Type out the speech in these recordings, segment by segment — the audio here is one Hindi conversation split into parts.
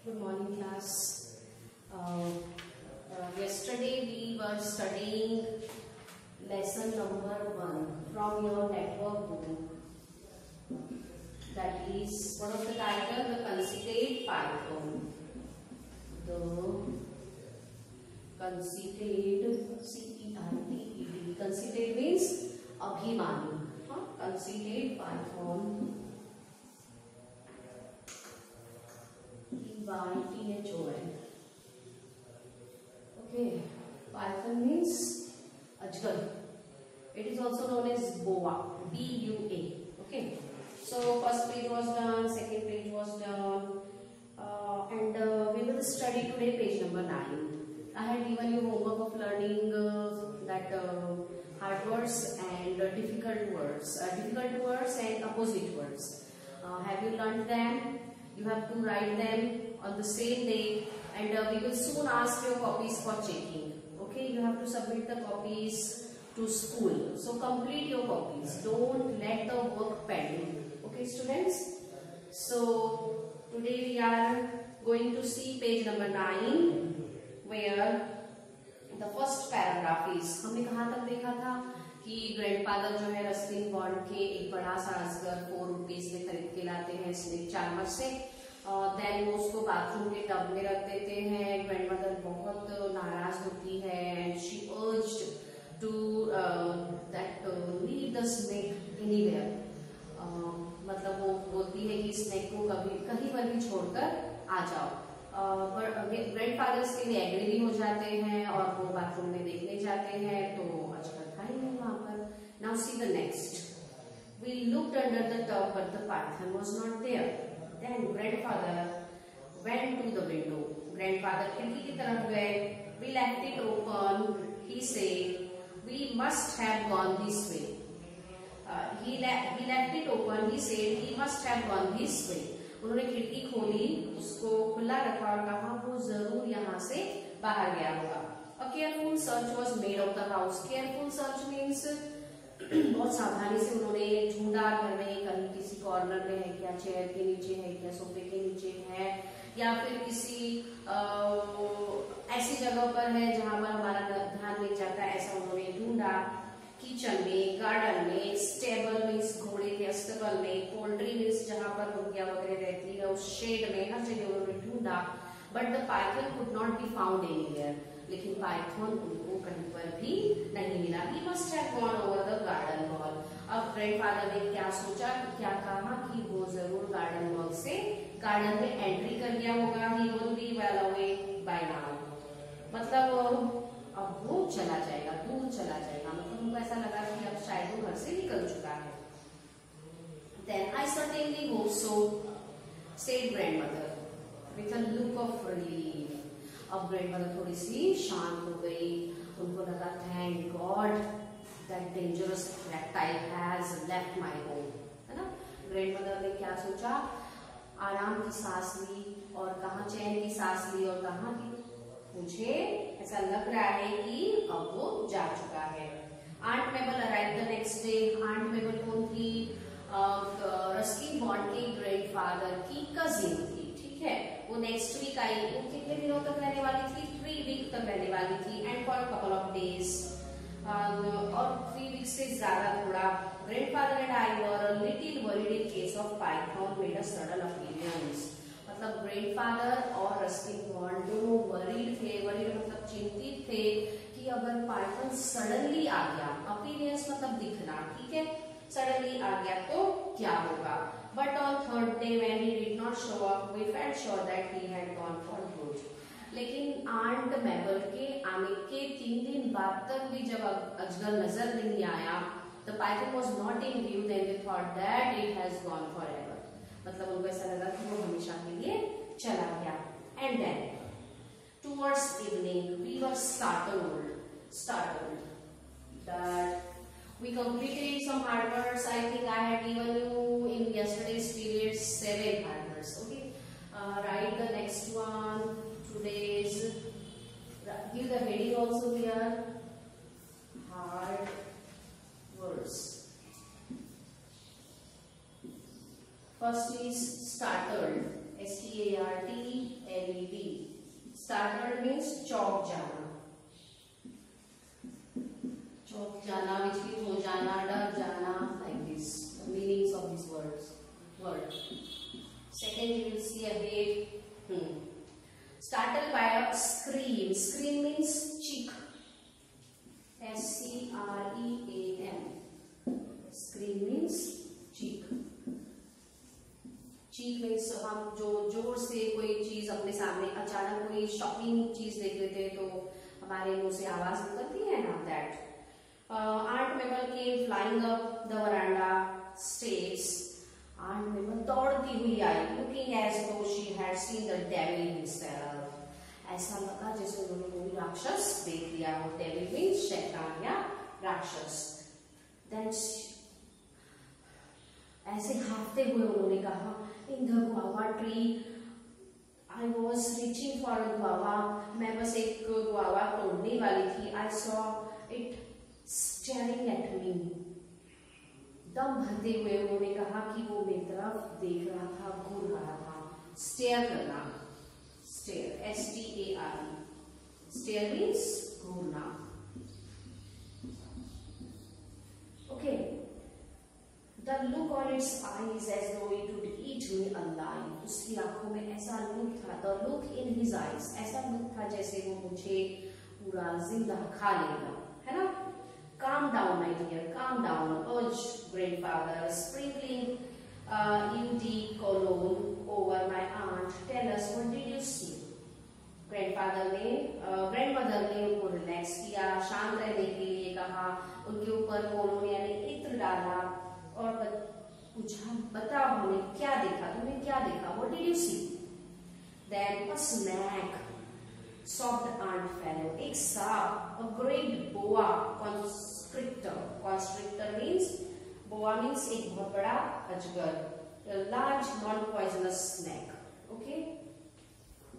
Good morning, class. Yesterday we were studying lesson number 1 from your network book. That is, what was the title? The Conceited Python. The Conceited, C-E-I-T-E-D. Conceited means Abhimani. Conceited Python. Python. Okay, Python means Ajgar. It is also known as BUA. B-U-A. Okay. So first page was done, second page was done, and we will study today page number 9. I had given you homework of learning that hard words and difficult words and opposite words. Have you learned them? You have to write them on the same day, and we will soon ask your copies for checking. Okay, you have to submit the copies to school. So complete your copies. Don't let the work pending. Okay, students. So today we are going to see page number 9, where the first paragraph is. हमने कहाँ तक देखा था कि ग्रैंडफादर जो है रस्किन बॉन्ड के एक बड़ा सा अजगर 4 रुपीज में खरीद के लाते हैं स्नेक चार्मर से, देन वो उसको बाथरूम के टब में रख देते हैं. ग्रैंडमदर बहुत नाराज होती है and she urged to that leave the snake anywhere. मतलब वो बोलती है कि स्नेक को कहीं पर भी छोड़कर आ जाओ. ग्रैंडफादर इसके लिए एग्री भी हो जाते हैं और वो बाथरूम में देखने जाते हैं तो अजगर था ही नहीं वहां पर. Now see the next. We looked under the tub but the python was not there. Then grandfather went to the window. Grandfather खिड़की की तरफ गए. We left it open. He said, we must have gone this way. He left it open. He said, he must have gone this way. उन्होंने खिड़की खोली, उसको खुला रखा और कहा वो जरूर यहाँ से बाहर गया होगा. A careful search was made of the house. Careful search means बहुत सावधानी से उन्होंने ढूंढा घर में, कहीं किसी कॉर्नर में है क्या, चेयर के नीचे है क्या, सोफे के नीचे है, या फिर किसी ऐसी जगह पर है जहां पर हमारा ध्यान नहीं जाता, ऐसा उन्होंने ढूंढा. किचन में, गार्डन में, स्टेबल मीन्स घोड़े के अस्तबल में, पोल्ट्री मीन्स जहां पर मुर्गियां वगैरह रहती है उस शेड में, हर जगह उन्होंने ढूंढा. But the Python could not be found anywhere. लेकिन पाइथन उनको कहीं पर भी नहीं मिला. He must have gone over the garden wall. अब ग्रैंडफादर ने क्या सोचा, क्या कहा कि वो जरूर गार्डन वॉल से गार्डन में एंट्री कर गया होगा. He will be well away by now. मतलब अब वो चला जाएगा, दूर चला जाएगा. मतलब उनको ऐसा लगा कि अब शायद वो घर से निकल चुका है. Then I certainly hope so, said grandmother with a look of relief. अब ग्रैंडमदर थोड़ी सी शांत हो गई. उनको लगा thank God that dangerous reptile has left my home. है ना. ग्रैंडमदर ने क्या सोचा, आराम की सांस ली और कहा चैन की सांस ली और कहा कि मुझे ऐसा लग रहा है कि अब वो जा चुका है. Aunt Mabel arrive the next day. Aunt Mabel कौन थी? रस्किन बॉन्ड के ग्रैंडफादर की कजिन थी. ठीक है, वो नेक्स्ट वीक आई. वो कितने दिनों तक रहने वाली थी? 3 वीक तक रहने वाली थी. And for couple of days, और 3 वीक से ज्यादा थोड़ा. Grandfather and I were a little worried in case of Python made a sudden appearance. मतलब ग्रैंडफादर और रस्किन बॉन्ड दोनों वरीड थे. वरीड मतलब चिंतित थे कि अगर पाइथन सडनली आ गया, अपीयरेंस मतलब दिखना, ठीक है, सडनली आ गया तो क्या होगा. But on third day when he did not show up, we felt sure that he had gone for good. लेकिन आंट मेबल के आने के 3 दिन बाद तक भी जब अजगर नजर नहीं आया, the python was not in view, then they thought that it has gone forever. मतलब उनको ऐसा लगा कि वो हमेशा के लिए चला गया. And then towards evening we were startled that we completed some hard words. I think I had given you in yesterday's period 7 hard words. Okay, write the next one. Today's, give the heading also here. Hard words. First is startled. S-T-A-R-T-L STARTLED. Startled means चौंक जाना, चौंक जाना, विचलित हो जाना, डर जाना, like this. The meanings of these word. Second, you will see ahead. Startled by a scream. Scream means cheek. SCREAM. Scream means cheek. चीख मीन्स हम जो जोर से कोई चीज अपने सामने अचानक कोई शॉकिंग चीज देख लेते हैं तो हमारे मुंह से आवाज निकलती है ना, that. Aunt Mabel came flying up the veranda steps. Aunt Mabel दौड़ती हुई आई, looking as though she had seen the devil himself. ऐसा लगा जैसे उन्होंने कोई राक्षस देख लिया हो। डेविल मीन्स शैतान या राक्षस। देन ऐसे हाफते हुए उन्होंने कहा, in the guava tree I was reaching for a guava. मैं बस एक गुआवा तोड़ने वाली थी। I saw it staring at me. दम भरते हुए उन्होंने कहा कि वो मेरी तरफ देख रहा था, घूर रहा था। स्टेयर करना, स्टेयर STARE। स्टेयर मीन्स घूरना। Okay. The look on its eyes as though it would eat me alive. उसकी आंखों में ऐसा लुक था, the look in his eyes, ऐसा लुक था जैसे वो मुझे पूरा जिंदा खा लेगा, है ना? Calm down, my dear, calm down, urged grandfather, sprinkling UD cologne over my aunt. Tell us, what did you see? Grandmother ने उनको रिलैक्स किया, शांत रहने के लिए कहा, उनके ऊपर कोलोन यानी इत्र डाला और पूछा, बताओ हमें क्या देखा, तुमने क्या देखा? What did you see? Then a snake, sobbed Aunt Philo. एक सांप, a great boa constrictor. Constrictor means, boa means एक बहुत बड़ा अजगर. A large non-poisonous snake. Okay.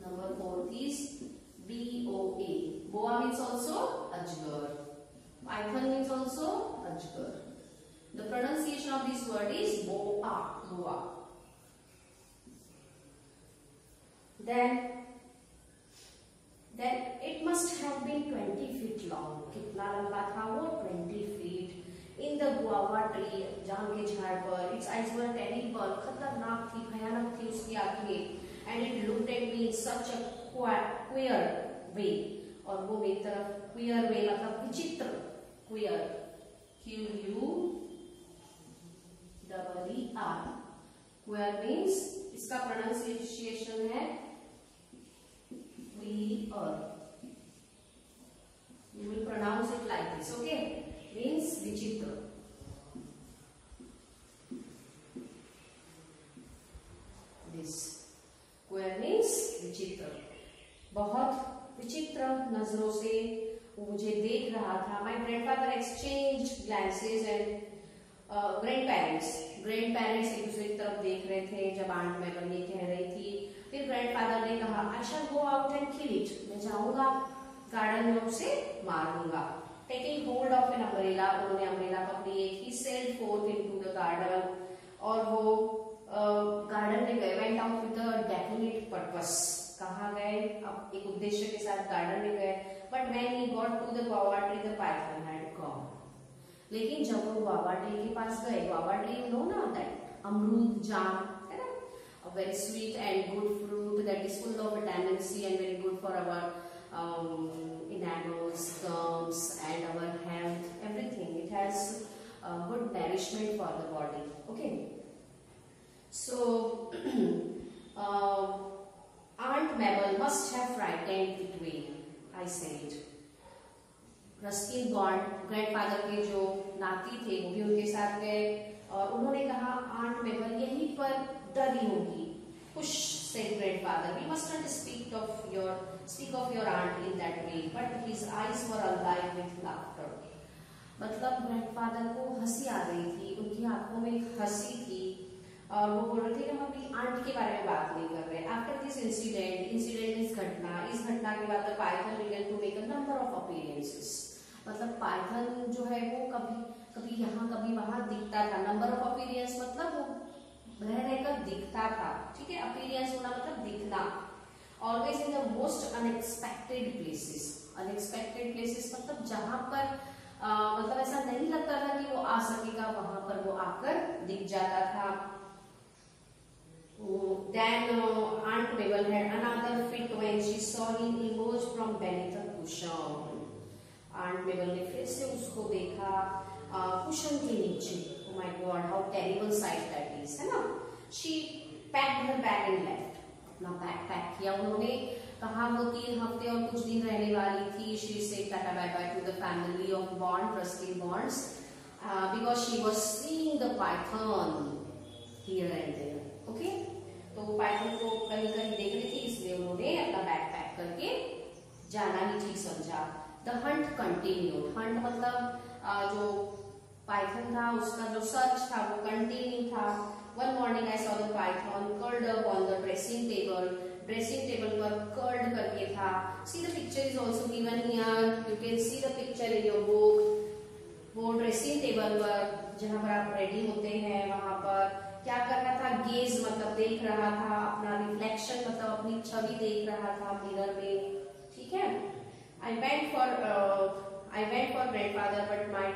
Number 4 is BOA. Boa means also अजगर. Python means also अजगर. The pronunciation of this word is boa. Boa. Then it must have been 20 feet long. कितना लंबा था वो? 20 feet. In the guava tree, जाम के झाड़ पर. Its eyes were terrible. खतरनाक थी, भयानक थी उसकी आंखें. And it looked at me in such a queer way. और वो मेरी तरफ queer way मतलब विचित्र. Queer. QUEER. Queer means इसका pronunciation है queer. You will pronounce it like this, okay? Means विचित्र. This queer means विचित्र. बहुत विचित्र नजरों से वो मुझे देख रहा था. My grandfather exchanged glances and grandparents एक दूसरे की तरफ देख रहे थे जब आंट मेबल ये कह रही थी. फिर ग्रैंडफादर ने कहा, I shall go out and kill it. मैं जाऊंगा गार्डन में उसे मारूंगा. Taking hold of an umbrella, उन्होंने अम्ब्रेला पकड़ी. He sallied forth into the garden, और वो गार्डन में गए. Went out with a definite purpose. कहाँ गए? अब एक उद्देश्य के साथ गार्डन में गए. But when he got to the guava tree the python had gone. लेकिन जब वो गुआवा ट्री के पास गए, गुआवा ट्री यू नो ना दैट अमरूद जाम है ना, a very sweet and good fruit that is full of vitamin C and very good for our enamels, gums and our health, everything. It has good nourishment for the body. Okay. So Aunt Mabel must have frightened it away, I said. Ruskin bond grandfather के जो नाती थे वो भी उनके साथ गए और उन्होंने कहा, आंट मेबल यहीं पर डरी होगी. खुश said grandfather, we must not speak of your aunt in that way. But his eyes were alive with laughter. मतलब ग्रैंडफादर को हंसी आ रही थी, उनकी आंखों में हंसी थी और वो बोल रहे थे कि हम अपनी आंट के बारे में बात नहीं कर रहे. आफ्टर दिस इंसिडेंट इस घटना, इस घटना के बाद Python began to make a number of appearances. मतलब पाइथन जो है वो कभी यहाँ कभी वहां दिखता था. नंबर ऑफ अपीयरेंस मतलब वो रहकर दिखता था. ठीक है, अपीयरेंस होना मतलब दिखना. Always in the most unexpected places. Unexpected places मतलब जहां पर मतलब ऐसा नहीं लगता था कि वो आ सकेगा, वहां पर वो आकर दिख जाता था। Then Aunt Mabel had another fit when she saw him emerge from beneath a cushion. Aunt Mabel ने फिर से उसको देखा कुशन के नीचे। Oh my God, how terrible sight that is, है ना? She packed her bag and left. अपना बैग पैक किया उन्होंने। कहा वो 3 हफ्ते और कुछ दिन रहने वाली थी। She said tata bye bye to the family of Bond, Ruskin Bonds, because she was seeing the python here and there. Okay? तो पाइथन को कहीं कहीं देख रही थी, इसलिए उन्होंने अपना बैग पैक करके जाना ही ठीक समझा। The Hunt continued. हंट मतलब जो पाइथन था उसका जो सर्च था वो कंटिन्यू था। One morning I saw the Python curled up on the dressing table. Dressing table पर कर्ल्ड करके था। See the picture is also given here, you can see the picture in your book. वो ड्रेसिंग टेबल पर जहां पर आप रेडी होते हैं वहां पर क्या कर रहा था, गेज मतलब देख रहा था, अपना रिफ्लेक्शन मतलब अपनी छवि देख रहा था मिरर में। ठीक है। I went for grandfather but by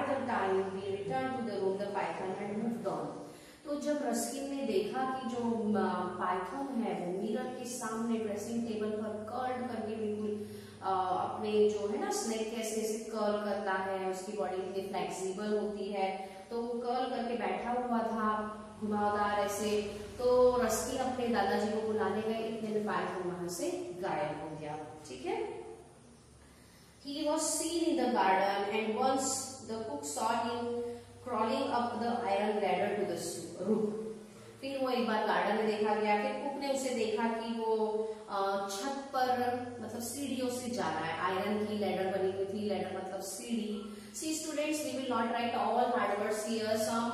the time we return to the room the python had moved on. तो जब रस्किन ने देखा कि जो पाइथन है वो मिरर के सामने ड्रेसिंग टेबल पर कर्ल करके बिल्कुल अपने जो है ना स्नेक कैसे से कर्ल करता है, उसकी बॉडी इतनी फ्लेक्सिबल होती है, तो वो कर्ल करके बैठा हुआ था घुमावदार ऐसे। तो रस्किन अपने दादाजी को बुलाने गए, इतने में पाइथन वहां से गायब हो गया। ठीक है। He was seen in the garden and once the cook saw him crawling up the iron ladder to the roof. फिर वो एक बार गार्डन में देखा गया, फिर कुक ने उसे देखा कि वो छत पर मतलब सीढ़ियों से जा रहा है। आयरन की लैडर बनी हुई थी, लैडर मतलब सीढ़ी। See students, we will not write all hard words here. Some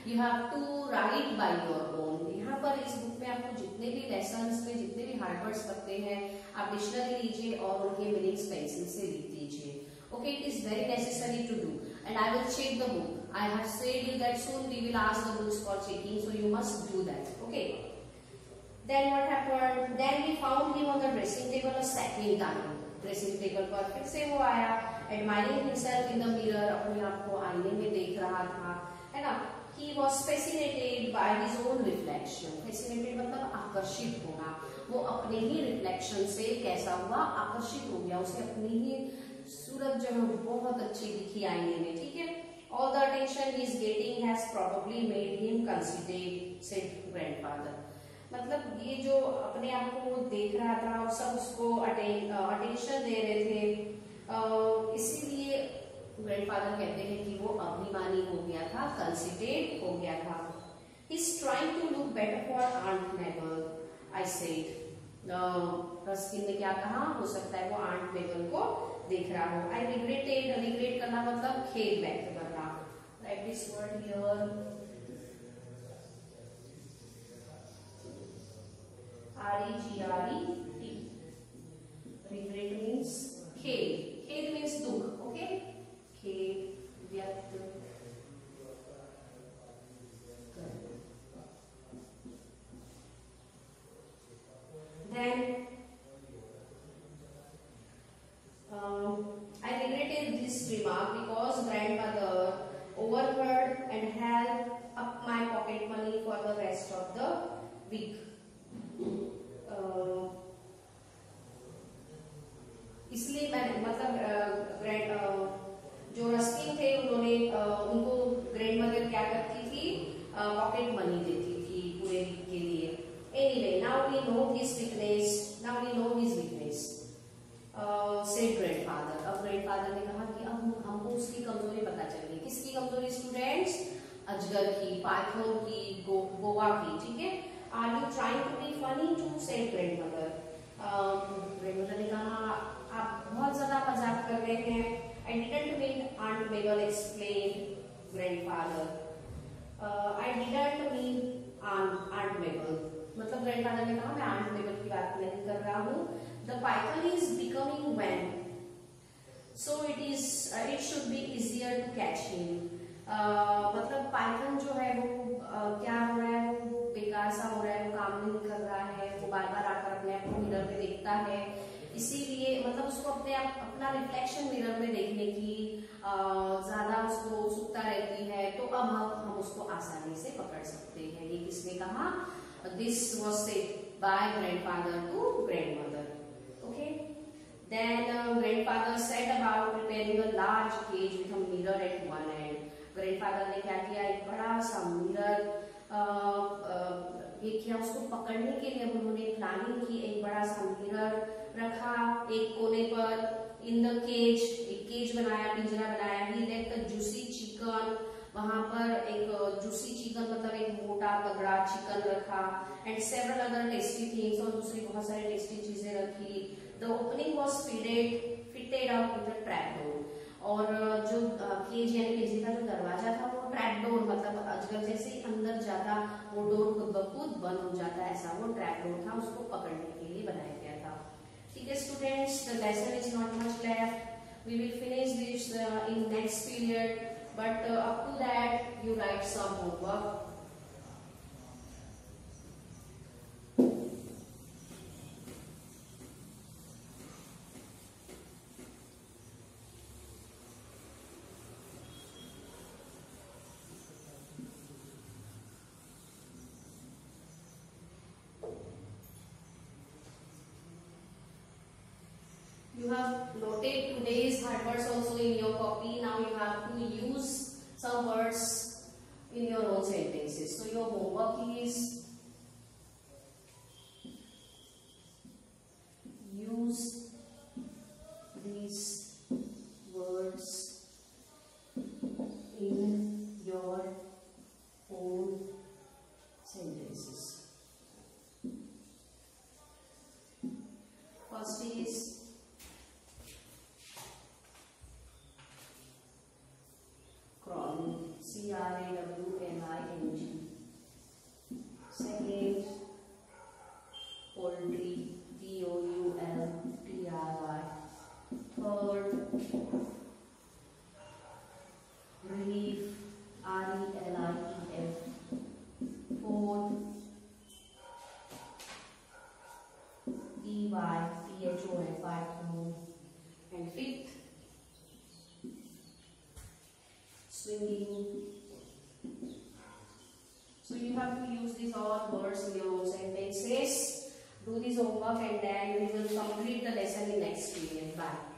you have to write by your own. यहाँ पर इस बुक में आपको जितने भी लेसन्स में जितने भी हार्ड वर्ड्स लगते हैं आप डिक्शनरी लीजिए और उनके मीनिंग्स पेंसिल से लिख दीजिए। Okay, it is very necessary to do. And I will check the book. I have said you that soon we will ask the books for checking, so you must do that. Okay. Then what happened? Then we found him on the dressing table a second time. Dressing table पर फिर से वो आया, admiring himself in the mirror, अपने आप को आईने में देख रहा था, है ना। He was fascinated by his own reflection. Fascinated मतलब आकर्षित होना। वो अपने ही रिफ्लेक्शन से कैसा हुआ, आकर्षित हो गया। उसे अपनी ही सूरत जो है बहुत अच्छी दिखी आईने में। ठीक है। All the attention he is getting has probably made him considerate, said grandfather. मतलब ये जो अपने आप को देख रहा था और सब उसको अटेंशन दे रहे थे, इसीलिए ग्रैंडफादर कहते हैं कि वो अभिमानी हो गया था, कंसिडरेट हो गया था। He's trying to look better for Aunt Mabel, I said. Ruskin ने क्या कहा, हो सकता है वो आंट मेबल को देख रहा हो। I regretted, रिग्रेट करना मतलब खेद व्यक्त करना। Write this word here. R-E-G-R-E-T. Regret means खेद. खेद means दुख. Okay? खेद व्यक्त करना. Then I regretted this remark because grandmother overheard and held up my pocket money for the rest of the week. इसलिए मैंने मतलब जो रस्किन थे उन्होंने उनको ग्रैंडमदर क्या करती थी, पॉकेट मनी देती थी पूरे वीक के लिए। Anyway, now we know his weakness, said grandfather. अब ग्रैंडफादर ने कहा कि अब हमको उसकी कमजोरी पता चल गई। किसकी कमजोरी स्टूडेंट्स? अजगर की, पाइथन की, गोवा की। ठीक है। Are you trying to be funny too? said grandmother. Grandmother ने कहा आप बहुत ज्यादा मजाक कर रहे हैं। I didn't mean Aunt Mabel, explained grandfather. I didn't mean Aunt Mabel. मतलब ग्रैंडफादर ने कहा मैं आंट मेबल की बात नहीं कर रहा हूँ। The python is becoming when, so it should be easier to catch him. मतलब पाइथन जो है वो क्या हो रहा है, वो बेकार सा हो रहा है, वो काम नहीं कर रहा है, वो बार बार आकर अपने आप को मिरर में देखता है, इसीलिए मतलब उसको अपना रिफ्लेक्शन मिरर में देखने की ज्यादा उसको उत्सुकता रहती है, तो अब हम उसको आसानी से पकड़ सकते हैं। ये किसने कहा? This was said by grandfather to grandmother. Okay, then grandfather said about preparing a large cage with a mirror at one end. Grandfather ने क्या किया? एक बड़ा सा मिरर ये किया, उसको पकड़ने के लिए उन्होंने प्लानिंग की। एक बड़ा सा मिरर रखा एक कोने पर, इन द केज, एक केज बनाया, पिंजरा बनाया। ही लेफ्ट द जूसी चिकन, वहां पर एक जूसी चिकन मतलब एक मोटा तगड़ा चिकन रखा, and several other tasty things, और दूसरी बहुत सारी टेस्टी चीजें रखी। The opening was fitted up with a trap door, और जो केज यानी पिंजरे का जो दरवाजा था वो ट्रैप डोर मतलब अजगर जैसे ही अंदर जाता वो डोर खुद बंद हो जाता, ऐसा वो ट्रैप डोर था, उसको पकड़ने के लिए बनाया गया था। ठीक है students, the lesson is not much left, we will finish this in next period, but up to that you write some homework. You have noted today's hard words also in your copy. Now you have to use some words in your own sentences. So your homework is use these words in your own sentences. First is crawling, C-R-A-W-L-I-N-G. Second, poultry, P-O-U-L-T-R-Y. Third, relief, R-E-L-I-E-F. Fourth, E-Y, T-H-O-F-I, and fifth, swinging. So you have to use these all words in your own sentences. Do this homework and then we will complete the lesson in next period. Bye.